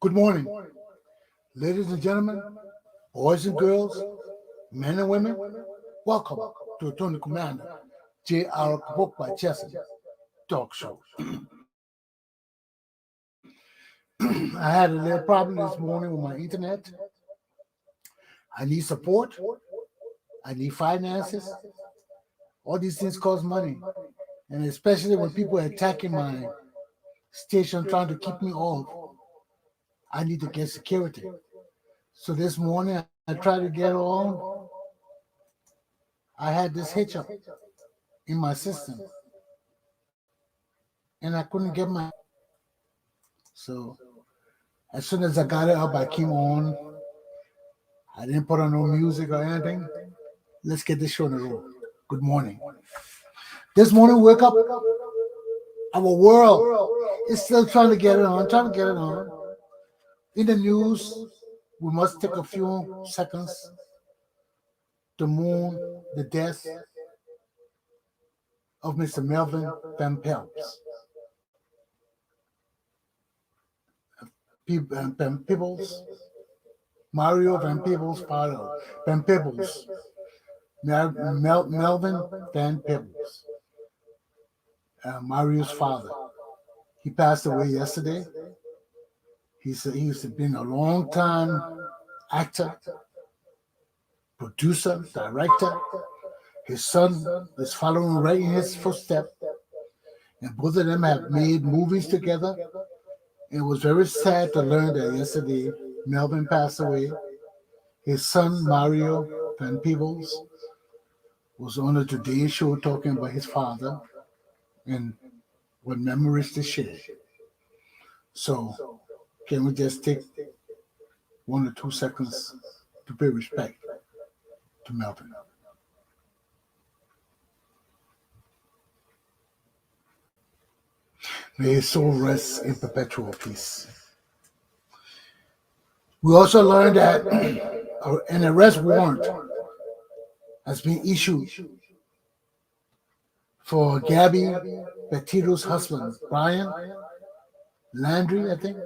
Good morning, ladies and gentlemen, boys and girls, men and women. Welcome to Tony Commander Galpohkpa Chesson Talk Show. I had a little problem this morning with my internet. I need support. I need finances. All these things cost money. And especially when people are attacking my station trying to keep me off, I need to get security. So this morning I tried to get on. I had this hitch up in my system. And I couldn't get my. So as soon as I got it up, I came on. I didn't put on no music or anything. Let's get this show on the road. Good morning. This morning, wake up. Our world is still trying to get it on, In the news, we must take a few seconds to mourn the death of Mr. Melvin Van Peebles. Mario Van Peebles' father, Van Peebles, Melvin Van Peebles, Mario's father. He passed away yesterday. He's been a long time actor, producer, director. His son is following right in his footsteps, and both of them have made movies together. It was very sad to learn that yesterday Melvin passed away. His son, Mario Van Peebles, was on the Today Show talking about his father and what memories to share. So, can we just take 1 or 2 seconds to pay respect to Melvin? May his soul rest in perpetual peace. We also learned that an arrest warrant has been issued for Gabby Petito's husband, Brian Landry, I think,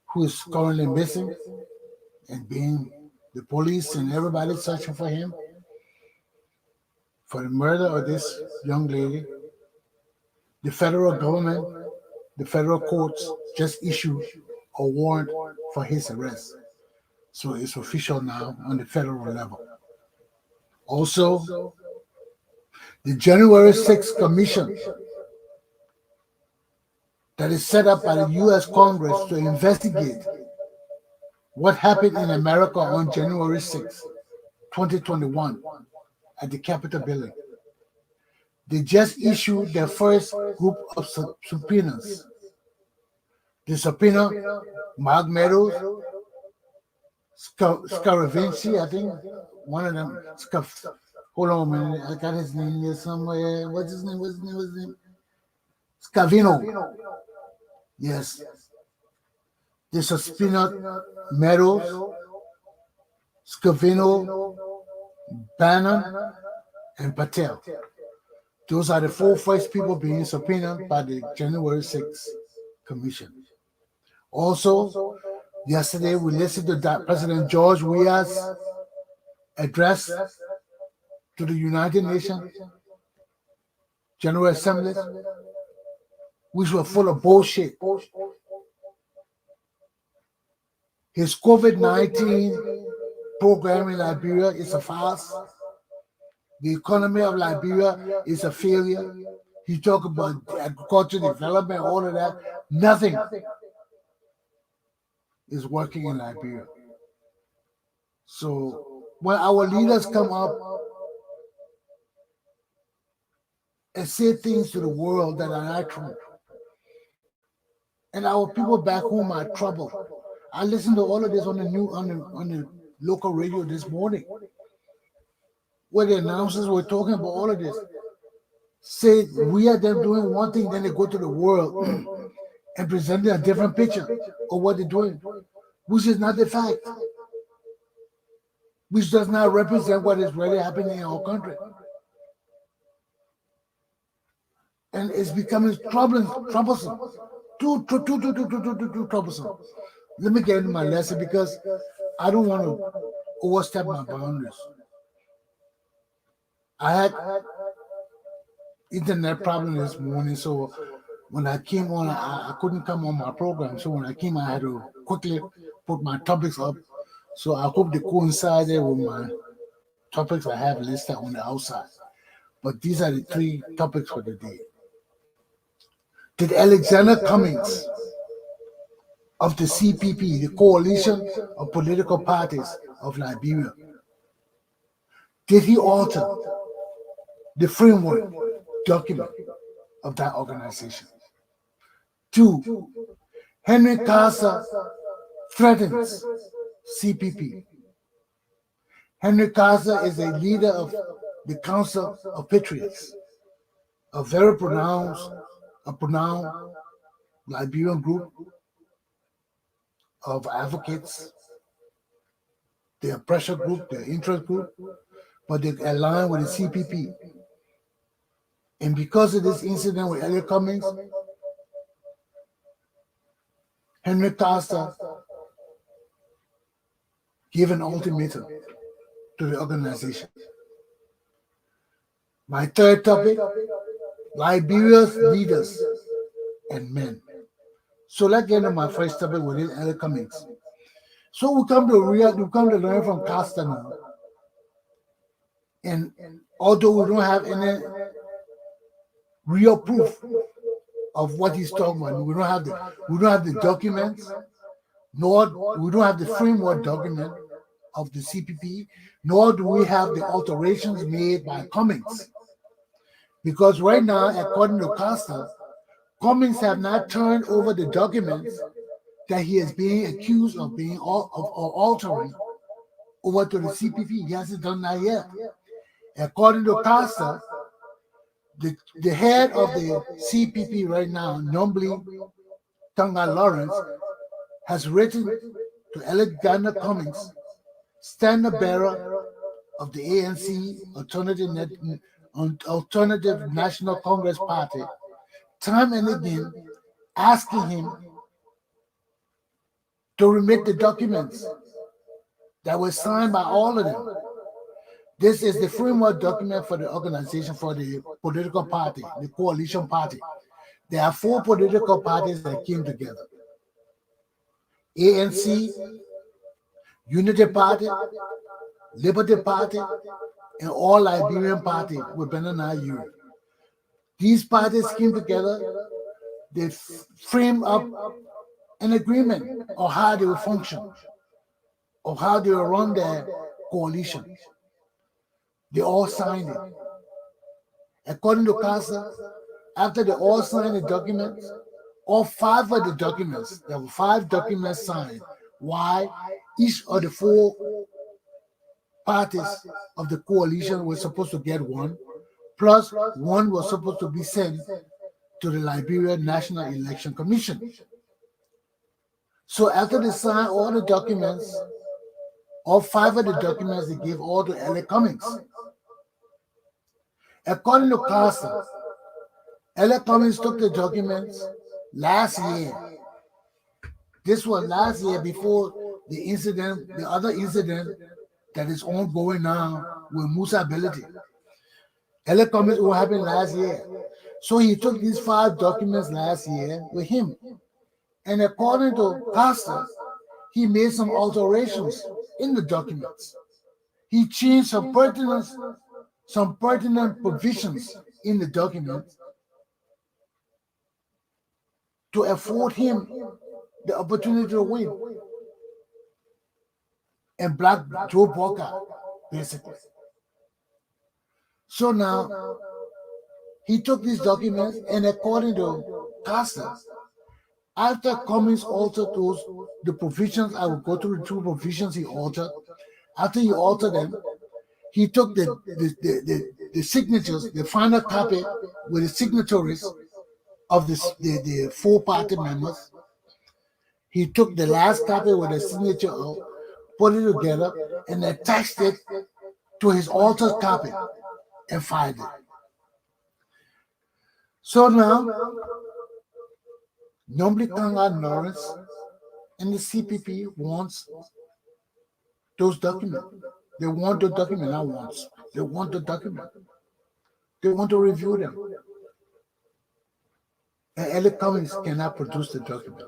who is currently missing, and being the police and everybody searching for him for the murder of this young lady. The federal government, the federal courts just issued a warrant for his arrest. So it's official now on the federal level. Also, the January 6th commission that is set up by the U.S. Congress to investigate what happened in America on January 6th, 2021 at the Capitol building. They just issued their first group of subpoenas. The subpoena, Mark Meadows, Scaravinci, I think, one of them. Hold on a minute, I got his name there somewhere. What's his name? Scavino. Yes. The subpoena, Meadows, Scavino, Bannon, and Patel. Those are the 4 first people being subpoenaed by the January 6th Commission. Also, yesterday we listened to President George Weah's address to the United Nations General Assembly, which were full of bullshit. His COVID-19 program in Liberia is a farce. The economy of Liberia is a failure. He talked about agriculture development, all of that. Nothing is working in Liberia. So when our leaders come up and say things to the world that are not true, and our people back home are troubled. I listened to all of this on the local radio this morning, where the announcers were talking about all of this. Say we are them doing one thing, then they go to the world and present a different picture of what they're doing, which is not the fact, which does not represent what is really happening in our country. And it's becoming troublesome, too troublesome. Let me get into my lesson because I don't want to overstep my boundaries. I had internet problem this morning, so when I came on, I couldn't come on my program. So when I came, I had to quickly put my topics up. So I hope they coincided with my topics I have listed on the outside. But these are the three topics for the day. Did Alexander Cummings of the CPP, the Coalition of Political Parties of Liberia, did he alter the framework document of that organization? 2, Henry Casa threatens CPP. Henry Casa is a leader of the Council of Patriots, a very pronounced Liberian group of advocates, their pressure group, their interest group, but they align with the CPP. And because of this incident with Elliot Cummings, Henry Costa gave an ultimatum to the organization. My third topic, Liberia's leaders and men. So let's get into my first topic with Elliot Cummings. So we come to learn from Costa now. And although we don't have any real proof of what he's talking about, we don't have the documents, nor we don't have the framework document of the CPP, nor do we have the alterations made by Cummings. Because right now, according to Costa, Cummings have not turned over the documents that he is being accused of altering over to the CPP. He hasn't done that yet. According to Costa, the head of the CPP right now, Nombly Tonga Lawrence, has written to Alexander Cummings, standard bearer of the ANC Alternative National Congress Party, time and again asking him to remit the documents that were signed by all of them. This is the framework document for the organization, for the political party, the coalition party. There are 4 political parties that came together: ANC, Unity Party, Liberty Party, and All Liberian Party with Banana Europe. These parties came together, they framed up an agreement on how they will function, of how they will run their coalition. They all signed it. According to Casa, after they all signed the documents, all 5 of the documents, there were 5 documents signed. Why? Each of the 4 parties of the coalition were supposed to get one, plus 1 was supposed to be sent to the Liberian National Election Commission. So after they signed all the documents, all 5 of the documents, they gave all to Elliot Cummings. According to Casa, Elliot Cummings took the documents last year. This was last year before the incident, the other incident that is ongoing now with Musa Ability. Elliot Cummings, what happened last year. So he took these 5 documents last year with him. And according to Casa, he made some alterations in the documents. He changed some pertinent provisions in the document to afford him the opportunity to win and black Joe Walker, basically. So now he took these documents, and according to Casa, after Cummings altered the provisions, I will go through the 2 provisions he altered. After he altered them, he took the signatures, the final copy with the signatories of the 4 party members. He took the last copy with the signature of, put it together, and attached it to his altered copy and filed it. So now, Nombly Tonga Lawrence And the CPP wants those documents. They want the document, not wants. They want the document. They want to review them. And Elliot Cummings cannot produce the document.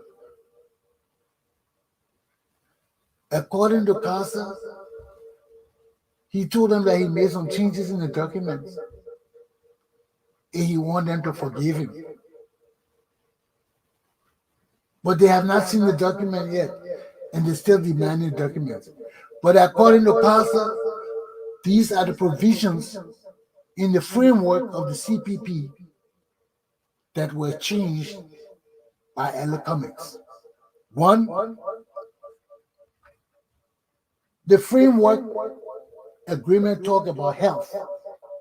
According to Casa, he told them that he made some changes in the documents and he wanted them to forgive him. But they have not seen the document yet, and they still demanding documents. But according to Casa, these are the provisions in the framework of the CPP that were changed by Elliot Cummings. One, the framework agreement talk about health,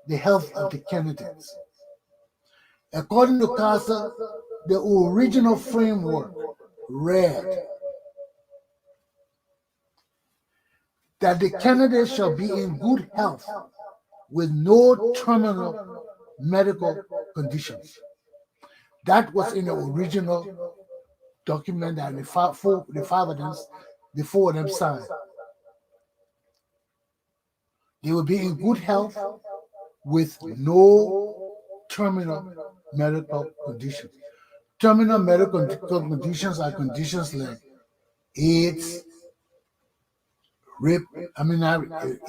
the health of the candidates. According to Casa, the original framework read that the candidate shall be in good health with no terminal medical conditions. That was in the original document that the five of them, the four of them signed. They will be in good health with no terminal medical conditions. Terminal medical conditions are conditions like AIDS,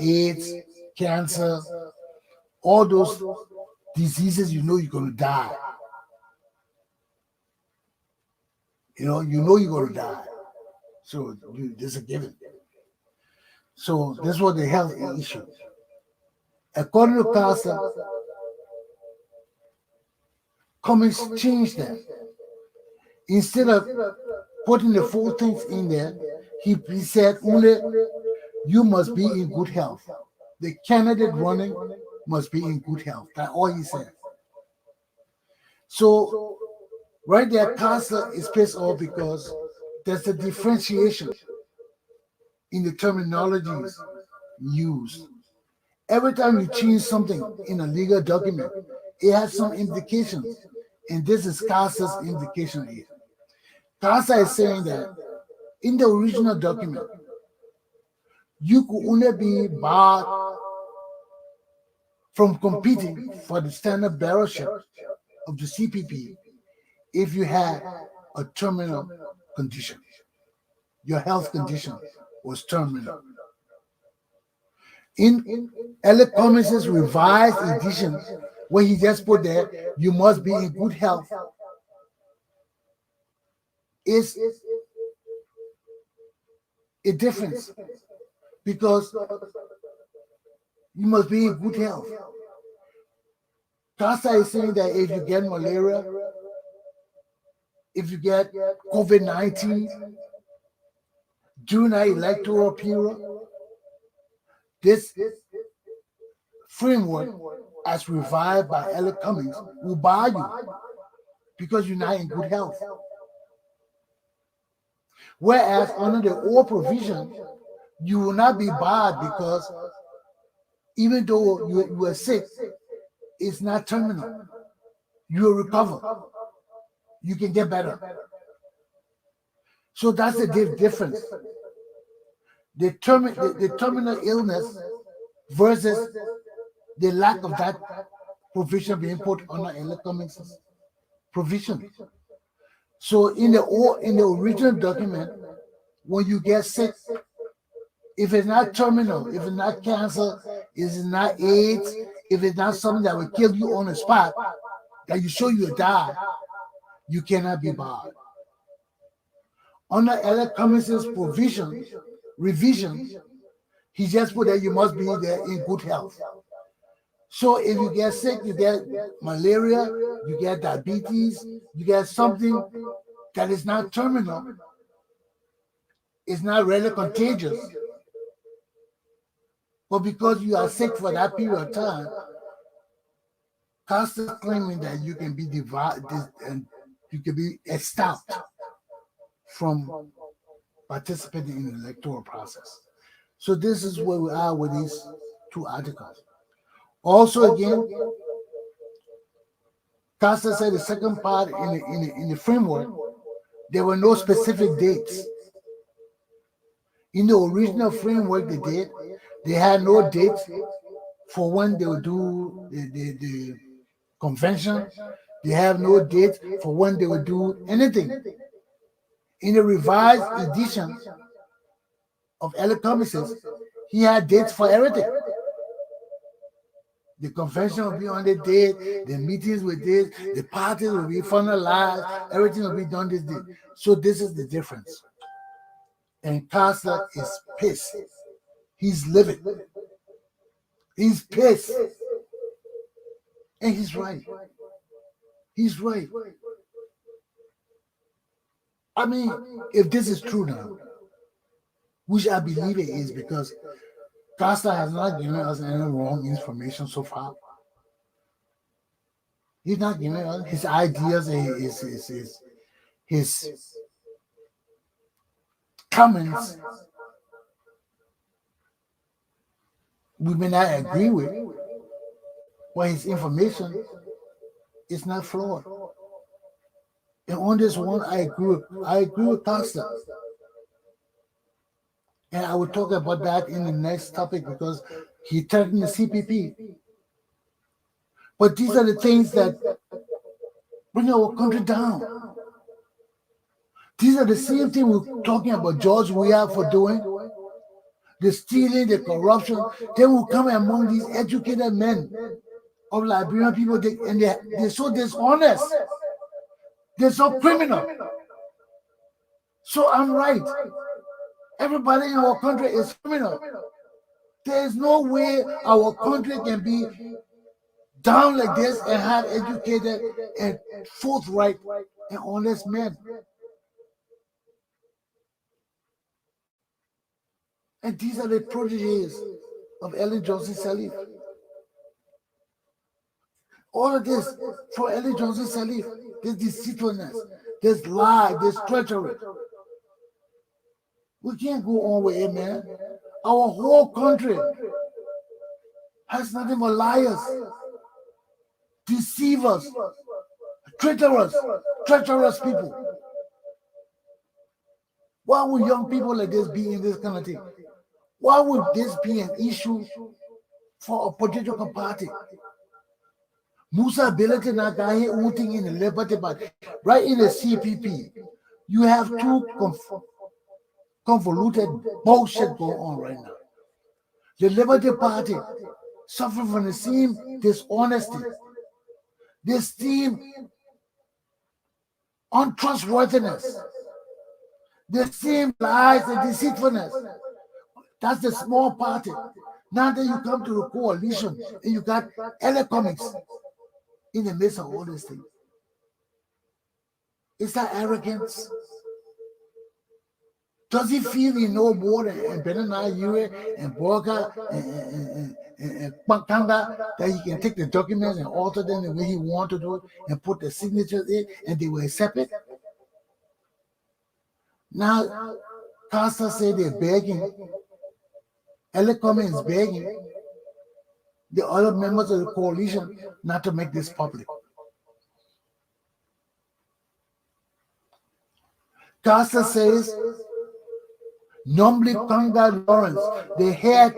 AIDS, cancer, all those diseases you know you're going to die. You know you're going to die. So this is a given. So this was the health issue. According to Casa, Cummings changed that. Instead of putting the four things in there, he said only you must be in good health. The candidate running must be in good health. That's all he said. So right there, Casa is pissed off because there's a differentiation in the terminologies used. Every time you change something in a legal document, it has some implications, and this is Casa's implication here. Casa is saying that in the original document, you could only be barred from competing for the standard bearership of the CPP if you had a terminal condition. Your health condition was terminal. In Elliot Cummings' revised edition, where he just put there, you must be in good health, is a difference because you must be in good health. Casa is saying that if you get malaria, if you get COVID-19 during our electoral period, this framework, as revised by Elliot Cummings, will bar you because you're not in good health. Whereas under the old provision, you will not be barred because even though you are sick, it's not terminal. You will recover. You can get better. So that's the difference. The terminal illness versus the lack of that provision being put under Elliot Cummings' provision. So in the original document, when you get sick, if it's not terminal, if it's not cancer, if it's not AIDS, if it's not something that will kill you on the spot, that you show you die, you cannot be barred. Under Elliot Cummings' revision, he just put that you must be there in good health. So if you get sick, you get malaria, you get diabetes, you get something that is not terminal, it's not really contagious, but because you are sick for that period of time, Costa's claiming that you can be divided and you can be stopped from participating in the electoral process. So this is where we are with these two articles. Also, again, Costa said the second part in the framework, there were no specific dates In the original framework they did, they had no dates for when they would do the convention. They have no date for when they would do anything. In the revised edition of Elliot Commissions, he had dates for everything. The convention will be on the date, the meetings with this, the parties will be finalized, everything will be done this day. So this is the difference. And Casa is pissed. He's livid. He's pissed. And he's right. He's right. I mean, if this is true now, which I believe it is, because Costa has not given us any wrong information so far. He's not giving us his ideas, his comments. We may not agree with, but his information is not flawed. And on this one, I agree with Costa. And I will talk about that in the next topic because he threatened the CPP. But these are the things that bring our country down. These are the same thing we're talking about George Weah for doing. The stealing, the corruption. They will come among these educated men of Liberian people, and they're so dishonest. They're so criminal. So I'm right. Everybody in our country is criminal. There is no way our country can be down like this and have educated and forthright and honest men. And these are the proteges of Ellen Johnson Sirleaf. All of this for Ellen Johnson Sirleaf. There's deceitfulness, there's lie, there's treachery. We can't go on with it, man. Our whole country has nothing but liars, deceivers, treacherous people. Why would young people like this be in this kind of thing? Why would this be an issue for a political party? Musa ability na gahe thing in the Liberty Party. Right in the CPP, you have two convoluted bullshit going on right now. The Liberty Party suffer from the same dishonesty, the same untrustworthiness, the same lies and deceitfulness. That's the small party. Now that you come to the coalition and you got electronics in the midst of all these things. Is that arrogance? Does he feel he know more than Benana Yue and Borga and Pankanga that he can take the documents and alter them the way he wants to do it and put the signatures in and they will accept it? Now, Costa said they're begging. Elecom is begging the other members of the coalition not to make this public. Costa says Normally, Kanga Lawrence, the head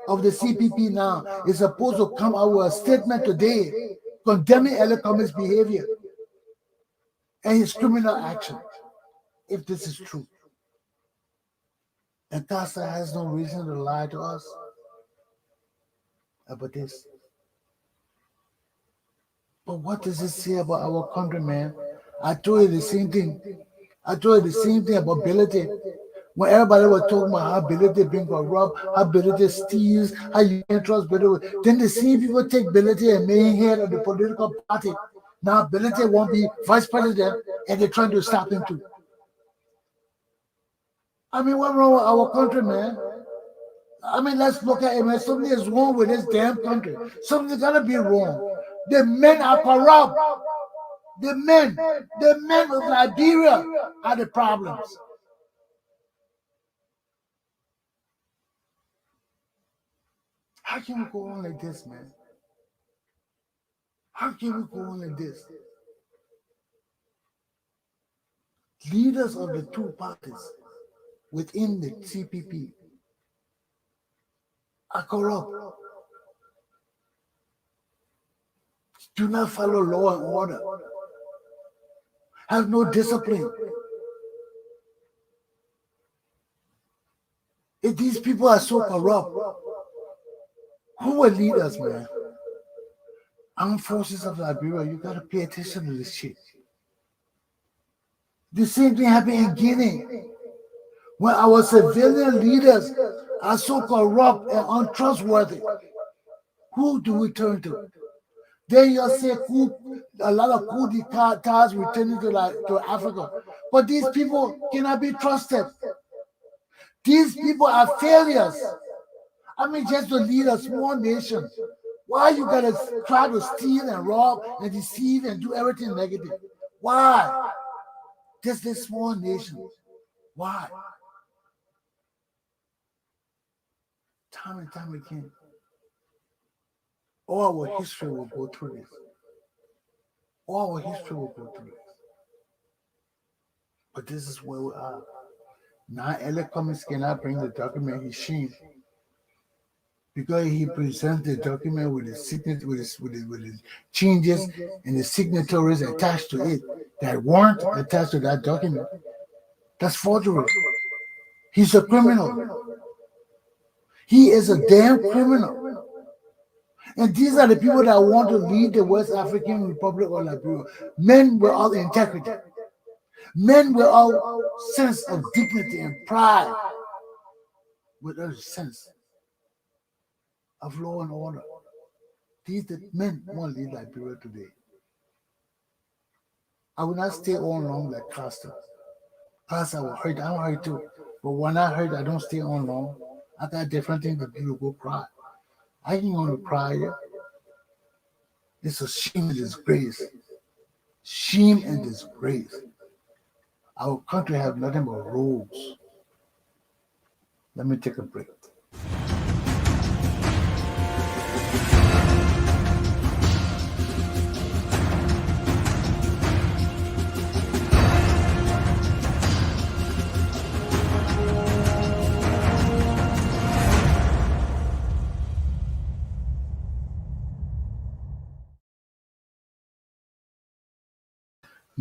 of the CPP now, is supposed to come out with a statement today condemning Elecomi's behavior and his criminal action, if this is true. And Casa has no reason to lie to us about this. But what does it say about our country, man? I told you the same thing. I told you the same thing about Ability. When everybody was talking about how Ability being corrupt, how Ability steals, how you can't trust Ability, then the same people take Ability and make him head of the political party. Now Ability won't be vice president, and they're trying to stop him too. I mean, what's wrong with our country, man? I mean, let's look at it, man. Something is wrong with this damn country. Something's gotta be wrong. The men are corrupt. The men of Liberia are the problems. How can we go on like this, man? How can we go on like this? Leaders of the two parties within the CPP are corrupt. Do not follow law and order. Have no discipline. If these people are so corrupt, who will lead us, man? Armed forces of Liberia, you gotta pay attention to this shit. The same thing happened in Guinea, when our civilian leaders are so corrupt and untrustworthy. Who do we turn to? Then you'll say a lot of coup d'etats returning to Africa. But these people cannot be trusted. These people are failures. I mean, just to lead a small nation. Why you gotta try to steal and rob and deceive and do everything negative? Why? Just this small nation. Why? Time and time again. All our history will go through this. All our history will go through this. But this is where we are. Now Elliot Cummings cannot bring the document he seen because he presents the document with his signature, with his changes and the signatories attached to it that weren't attached to that document. That's forgery. He's a criminal. He is a damn criminal. And these are the people that want to lead the West African Republic of Liberia. Men without integrity. Men without sense of dignity and pride. Without a sense of law and order. These the men want to lead Liberia today. I will not stay on long like Costa. Costa will hurt. I'm hurt too. But when I hurt, I don't stay on long. I got different things to do to go cry. I ain't going to cry yet. It's a shame and disgrace. Shame and disgrace. Our country have nothing but roads. Let me take a break.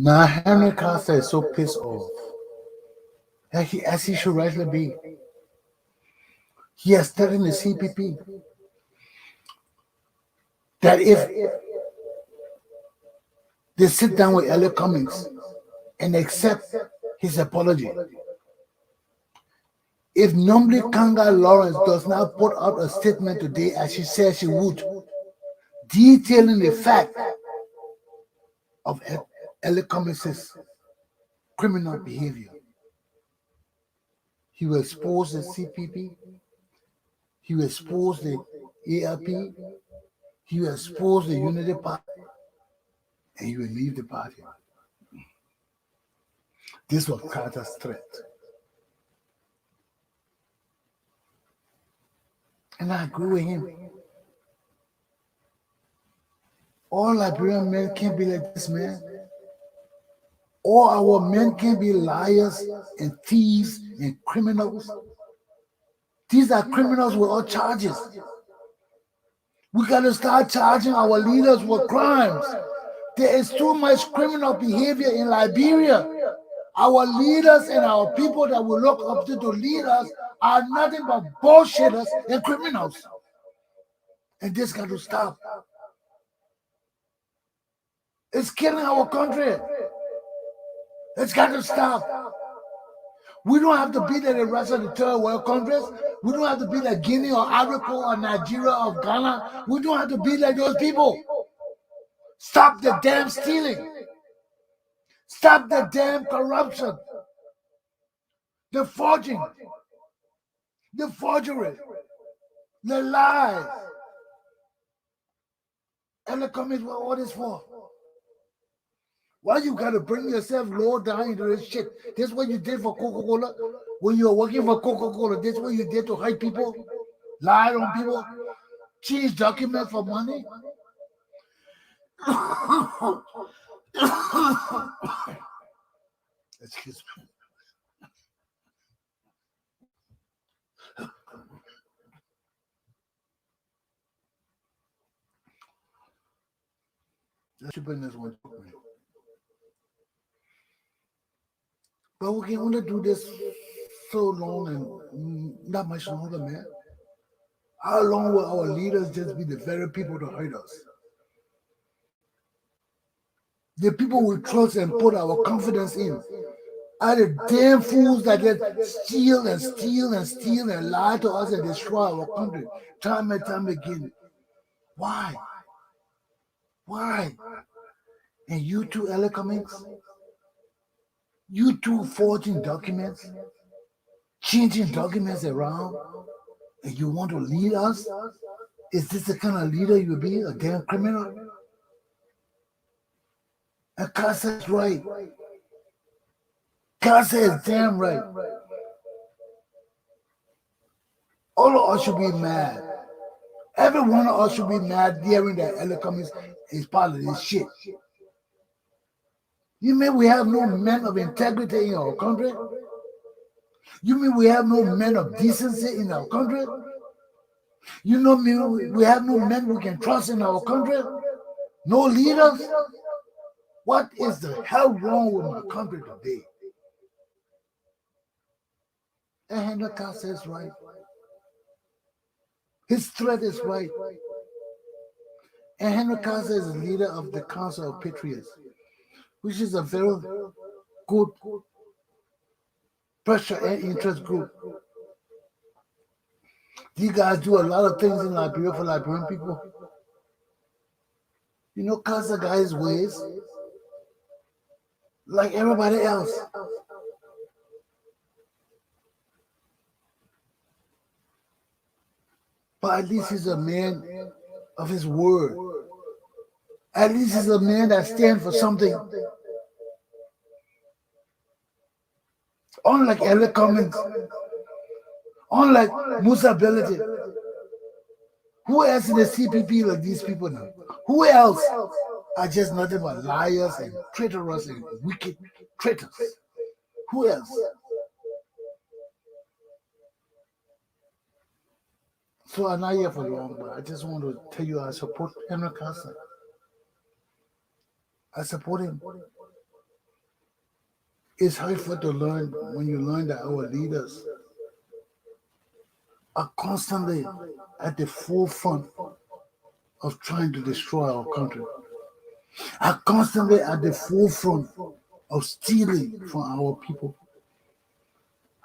Now Henry Costa is so pissed off, as he should rightly be. He has threatened the CPP that if they sit down with Elliot Cummings and accept his apology, if Nomli Kanga Lawrence does not put out a statement today as she said she would, detailing the fact of Elliot Cummings' criminal behavior, he will expose the CPP, he will expose the ALP, he will expose the Unity Party, and he will leave the party. This was Carter's threat. And I agree with him. All Liberian men can't be like this, man. All our men can't be liars and thieves and criminals. These are criminals with all charges. We got to start charging our leaders with crimes. There is too much criminal behavior in Liberia. Our leaders and our people that we look up to lead us are nothing but bullshitters and criminals. And this got to stop. It's killing our country. It's got to stop. We don't have to be like the rest of the third world countries. We don't have to be like Guinea or Africa or Nigeria or Ghana. We don't have to be like those people. Stop the damn stealing. Stop the damn corruption. The forging. The forgery. The lies. And the comments were all this for. Why you gotta bring yourself low down into this shit? This is what you did for Coca-Cola. When you were working for Coca-Cola, this is what you did to hurt people, lie on people, change documents for money. Excuse me. stupidness one joke, man. But we can only do this so long and not much longer, man. How long will our leaders just be the very people to hurt us? The people we trust and put our confidence in are the damn fools that just steal and steal and steal and lie to us and destroy our country time and time again. Why? Why? And you two, Ella Cummings, you two forging documents, changing documents around, and you want to lead us? Is this the kind of leader you'll be? A damn criminal? And Casa is right. Casa is damn right. All of us should be mad. Every one of us should be mad hearing that Ella Cummings is part of this shit. You mean we have no men of integrity in our country? You mean we have no men of decency in our country? You know me, we have no men we can trust in our country? No leaders? What is the hell wrong with my country today? And Henry Casa is right. His threat is right. And Henry Casa is the leader of the Council of Patriots, which is a very good pressure and interest group. These guys do a lot of things in Liberia for Liberian people. You know, Casa got his ways like everybody else. But at least he's a man of his word. At least he's a man that stands for something. Unlike Ella Cummings, unlike Musa Belati, who else in the CPP like these people now? Who else are just nothing but liars and traitorous and wicked traitors? Who else? So I'm not here for long, but I just want to tell you I support Henry Casa. I support him. It's hurtful to learn when you learn that our leaders are constantly at the forefront of trying to destroy our country, are constantly at the forefront of stealing from our people.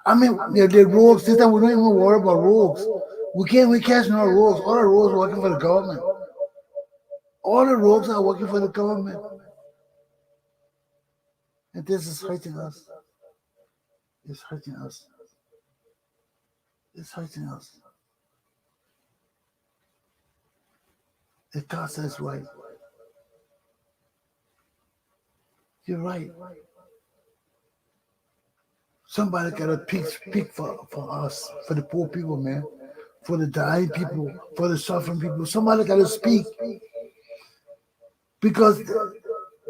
I mean, the rogues, this time we don't even worry about rogues. We catch no rogues. All the rogues are working for the government. All the rogues are working for the government. And this is hurting us. It's hurting us. It's hurting us. The God says right. You're right. Somebody got to speak for us, for the poor people, man, for the dying people, for the suffering people. Somebody got to speak. Because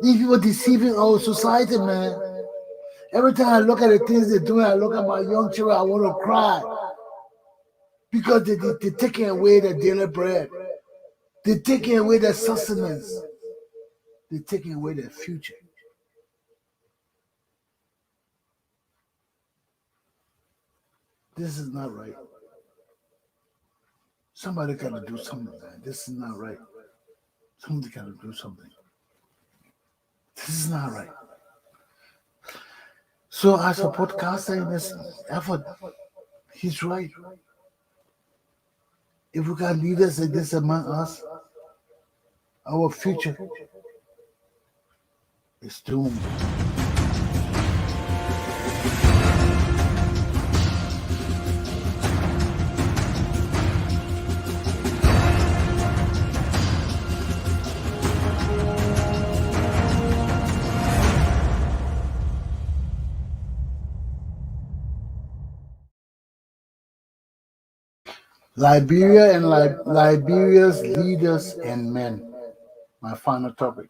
these people deceiving our society, man. Every time I look at the things they're doing, I look at my young children, I want to cry. Because they're taking away their daily bread. They're taking away their sustenance. They're taking away their future. This is not right. Somebody got to do something, man. This is not right. Somebody got to do something. This is not right. So I support Casa in this effort. He's right. If we got leaders like this among us, our future is doomed. Liberia and Liberia's leaders and men. My final topic.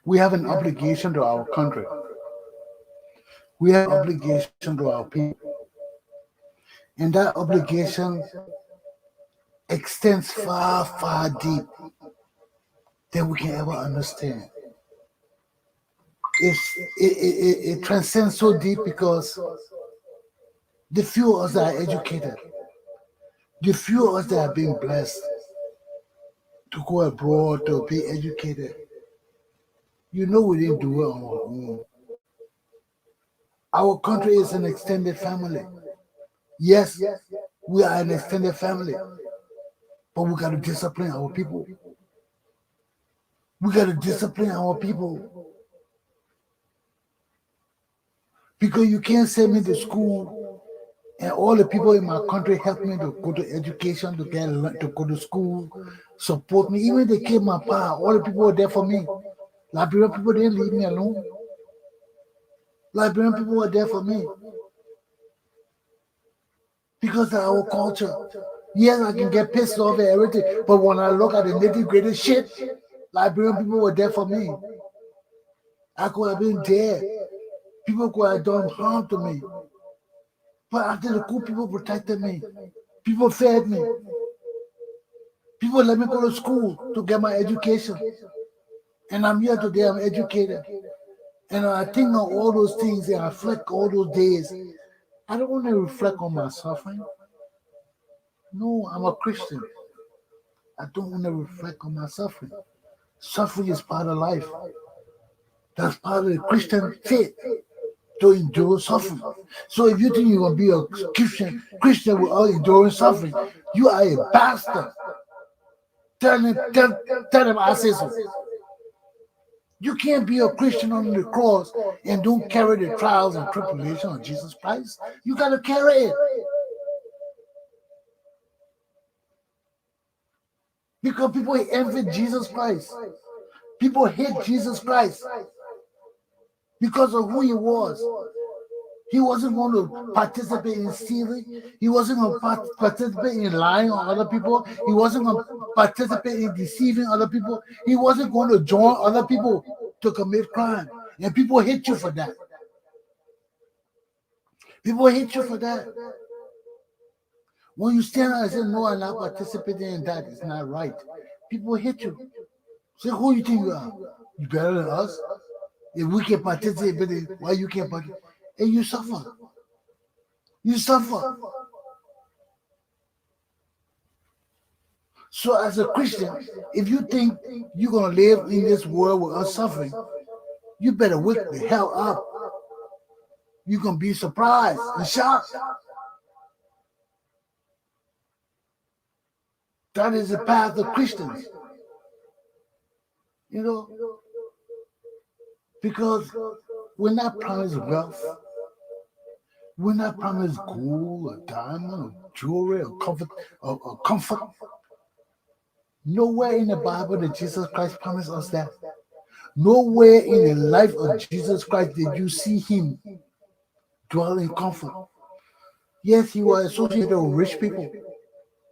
We have an obligation to our country. We have an obligation to our people. And that obligation extends far, far deep. that we can ever understand. It transcends so deep because the few of us that are educated, the few of us that are being blessed to go abroad to be educated, we didn't do it on our own. Our country is an extended family. Yes, we are an extended family, but we got to discipline our people. We got to discipline our people. Because you can't send me to school and all the people in my country help me to go to education, to go to school, support me. Even they came my pa, all the people were there for me. Liberian people didn't leave me alone. Liberian people were there for me. Because of our culture. Yes, I can get pissed off at everything, but when I look at the nitty-gritty shit, Liberian people were there for me. I could have been dead. People could have done harm to me. But after the coup, people protected me. People fed me. People let me go to school to get my education. And I'm here today, I'm educated. And I think of all those things and I reflect all those days. I don't want to reflect on my suffering. No, I'm a Christian. I don't want to reflect on my suffering. Suffering is part of life. That's part of the Christian faith, to endure suffering. So if you think you're going to be a Christian without enduring suffering, you are a bastard. Tell them I say so. You can't be a Christian on the cross and don't carry the trials and tribulation of Jesus Christ. You got to carry it. Because people envy Jesus Christ. People hate Jesus Christ because of who he was. He wasn't going to participate in stealing. He wasn't going to participate in lying on other people. He wasn't going to participate in deceiving other people. He wasn't going to join other people to commit crime. And people hate you for that. People hate you for that. When you stand up and say, no, I'm not participating in that, it's not right. People hate you. Say, who you think you are? You better than us? If we can participate, why you can't participate? And you suffer. You suffer. So as a Christian, if you think you're going to live in this world without suffering, you better wake the hell up. You're going to be surprised and shocked. That is the path of Christians. Because we're not promised wealth. We're not promised gold or diamond or jewelry or comfort. Nowhere in the Bible did Jesus Christ promise us that. Nowhere in the life of Jesus Christ did you see him dwell in comfort. Yes, he was associated with rich people.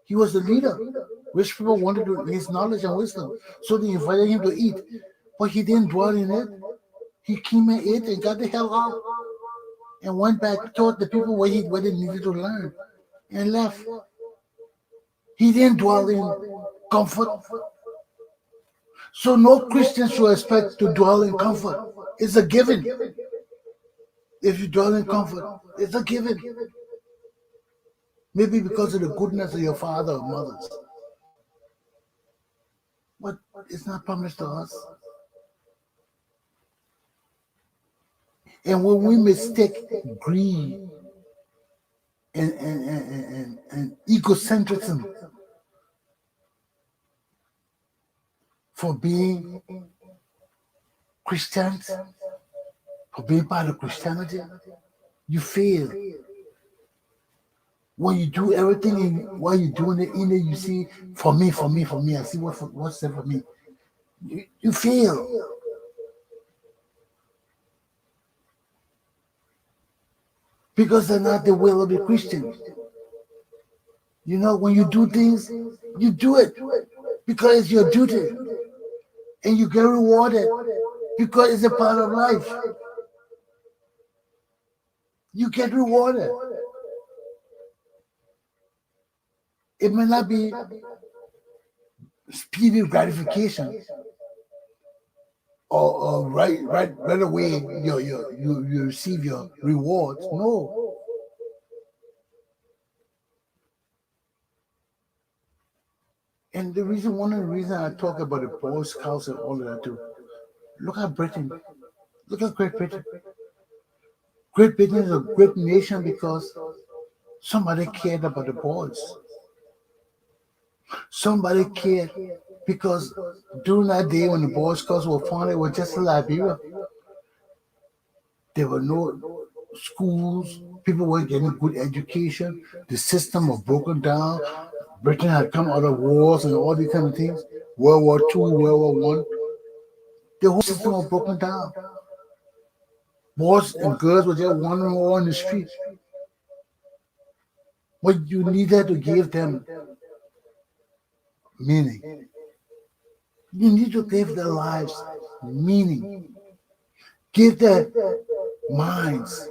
He was the leader. Rich people wanted his knowledge and wisdom, so they invited him to eat. But he didn't dwell in it. He came and ate and got the hell out and went back, taught the people what they needed to learn and left. He didn't dwell in comfort. So no Christian should expect to dwell in comfort. It's a given. If you dwell in comfort, it's a given. Maybe because of the goodness of your father or mothers. But it's not promised to us. And when we mistake greed and egocentrism for being Christians, for being part of Christianity, you fail. When you do everything, while you're doing it, in it, you see, for me, I see what's there for me. You fail. Because they're not the will of the Christian. When you do things, you do it because it's your duty. And you get rewarded because it's a part of life. You get rewarded. It may not be speedy gratification, or right away you receive your rewards. No. And one of the reasons I talk about the Boy Scouts and all of that too. Look at Britain. Look at Great Britain. Great Britain is a great nation because somebody cared about the boys. Somebody cared because during that day when the Boy Scouts were founded, it was just in Liberia. There were no schools. People weren't getting good education. The system was broken down. Britain had come out of wars and all these kind of things. World War II, World War One. The whole system was broken down. Boys and girls were just wandering around the street. But you needed to give them meaning. You need to give their lives meaning. Give their minds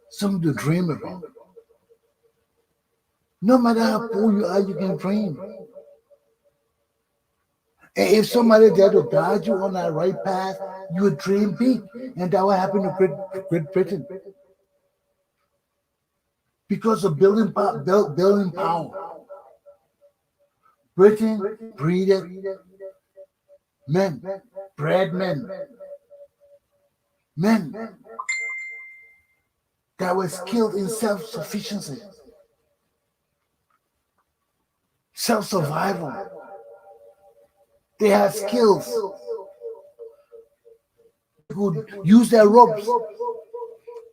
something to dream about. No matter how poor you are, you can dream. And if somebody there to guide you on that right path, you would dream big. And that will happen to Great Britain. Because of building power. Britain breeded men, bred men that were skilled in self-sufficiency, self-survival. They had skills. They could use their ropes.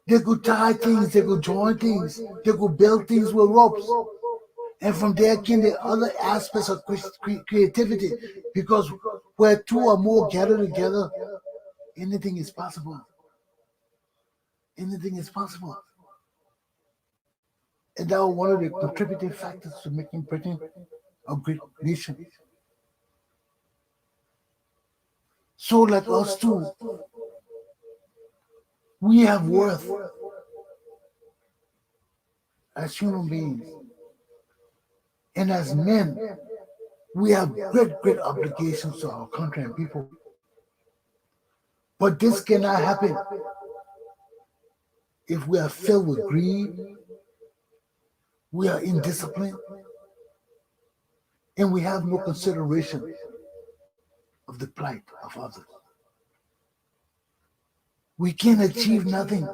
They could tie things. They could join things. They could build things with ropes. And from there came the other aspects of creativity. Because where two or more gather together, anything is possible. Anything is possible. And that was one of the contributing factors to making Britain a great nation. So like us too, we have worth as human beings. And as men, we have great obligations to our country and people. But this cannot happen if we are filled with greed, we are indisciplined, and we have no consideration of the plight of others. We can't achieve nothing.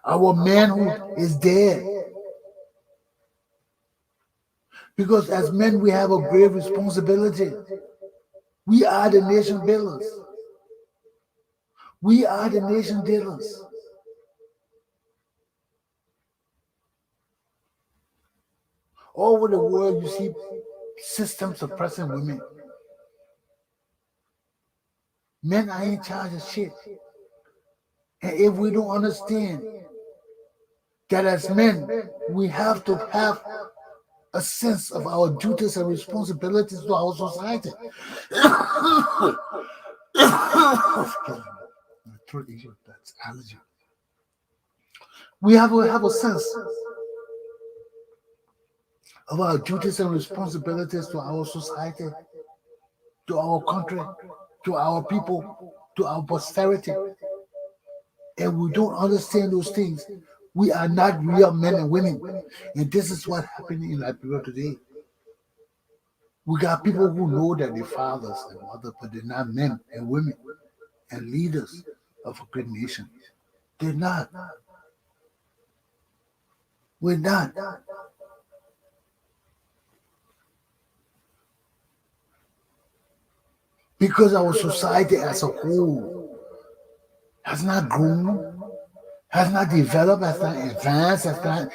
Our manhood is dead. Because as men, we have a grave responsibility. We are the nation builders. We are the nation builders. All over the world, you see systems suppressing women. Men are in charge of shit. And if we don't understand that as men, we have to have a sense of our duties and responsibilities to our society. That's allergy. We have to have a sense of our duties and responsibilities to our society, to our country, to our people, to our posterity. And we don't understand those things. We are not real men and women. And this is what happened in Liberia today. We got people who know that they're fathers and mothers, but they're not men and women and leaders of a great nation. They're not. We're not. Because our society as a whole has not grown, has not developed, has not advanced, has not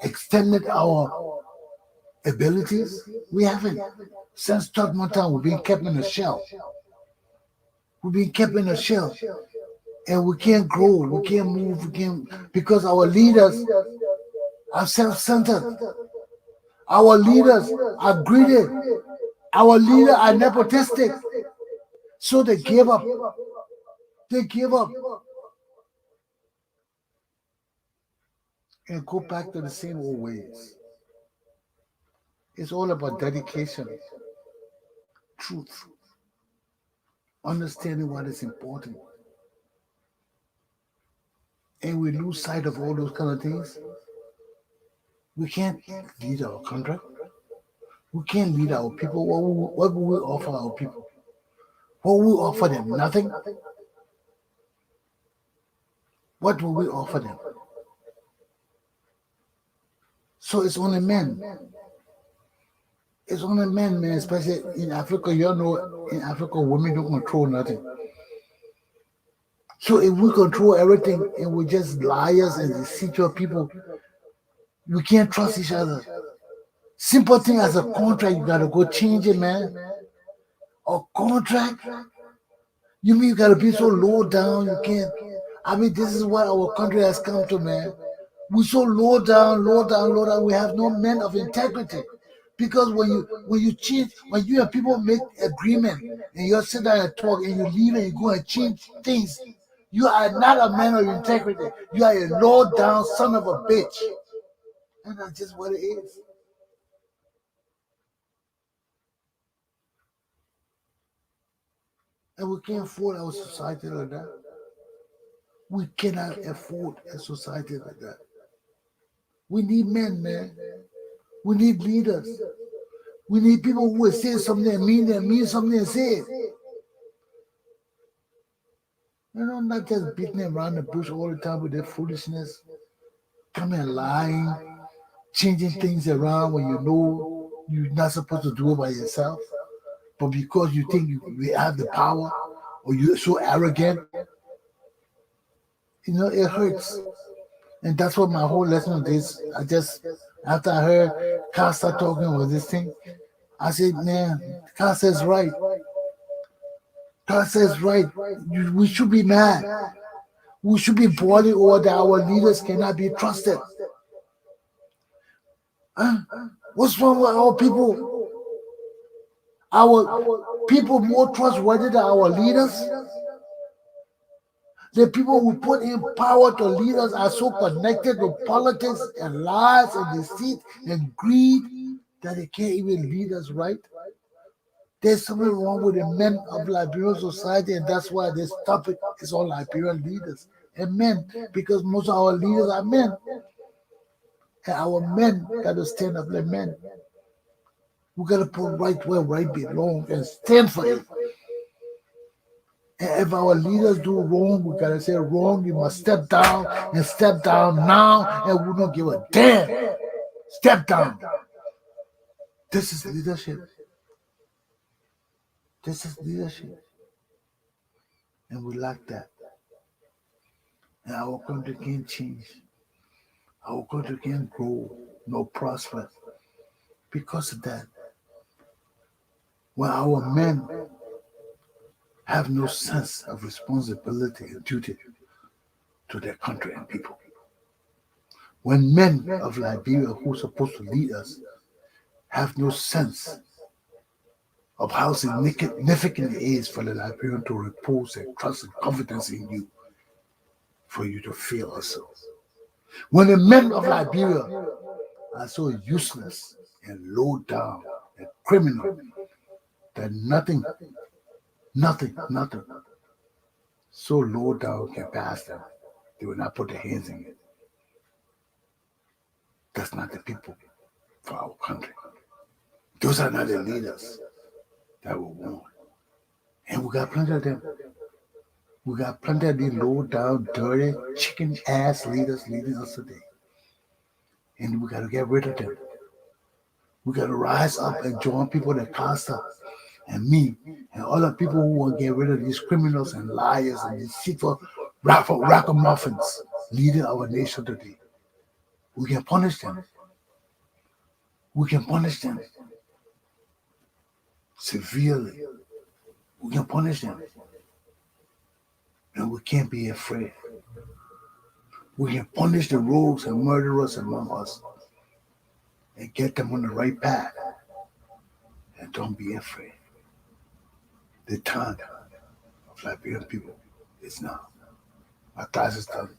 extended our abilities. We haven't. Since Tugmontown, we've been kept in a shell. We've been kept in a shell. And we can't grow, we can't move, because our leaders are self-centered. Our leaders are greedy. Our leaders are nepotistic. So they give up. They give up. And go back to the same old ways. It's all about dedication, truth, understanding what is important, and we lose sight of all those kind of things, we can't lead our country. We can't lead our people. What will we offer our people? What will we offer them? Nothing. What will we offer them? So it's only men. It's only men, man, especially in Africa. You know, in Africa, women don't control nothing. So if we control everything and we're just liars and deceitful people, we can't trust each other. Simple thing as a contract, you gotta go change it, man. A contract? You mean you gotta be so low down you can't? I mean, this is what our country has come to, man. We're so low down, low down, low down. We have no men of integrity. Because when you change, when you and people make agreement and you sit down and talk and you leave and you go and change things, you are not a man of integrity. You are a low down son of a bitch. And that's just what it is. And we can't afford our society like that. We cannot afford a society like that. We need men, man. We need leaders. We need people who will say something and mean something and say it. You know, not just beating around the bush all the time with their foolishness, coming and lying, changing things around when you know you're not supposed to do it by yourself. But because you think you have the power or you're so arrogant, you know, it hurts. And that's what my whole lesson is. After I heard Costa talking about this thing, I said, man, Costa's right. Costa's right. We should be mad. We should be boiling over that our leaders cannot be trusted. Huh? What's wrong with our people? Our people more trustworthy than our leaders? The people who put in power to lead us are so connected to politics and lies and deceit and greed that they can't even lead us right. There's something wrong with the men of Liberian society, and that's why this topic is on Liberian leaders and men, because most of our leaders are men. And our men got to stand up like men. We got to put right where right belongs and stand for it. And if our leaders do wrong, we gotta say wrong. You must step down and step down now, and we don't give a damn. Step down. This is leadership. This is leadership. And we lack that. And our country can't change. Our country can't grow nor prosper because of that. When our men have no sense of responsibility and duty to their country and people. When men of Liberia who are supposed to lead us have no sense of how significant it is for the Liberian to repose their trust and confidence in you, for you to feel also. When the men of Liberia are so useless and low down and criminal that nothing so low down can pass them, they will not put their hands in it. That's not the people for our country. Those are not the leaders that we want. And we got plenty of them. We got plenty of these low down, dirty, chicken ass leaders leading us today. And we got to get rid of them. We got to rise up and join people like Costa and me and other people who want to get rid of these criminals and liars and deceitful ragamuffins leading our nation today. We can punish them. We can punish them severely. We can punish them. And we can't be afraid. We can punish the rogues and murderers among us and get them on the right path. And don't be afraid. The time of Liberian people is now. My class is done.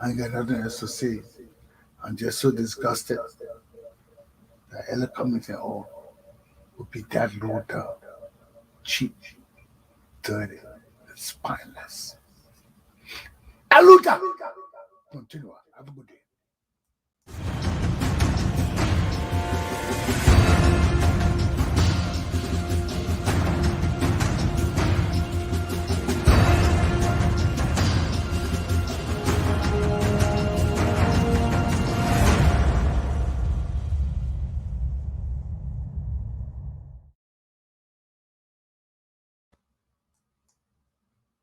I ain't got nothing else to say. I'm just so disgusted that eloquence and all would be that low down, cheap, dirty, and spineless. Aluta! Continua. Have a good day.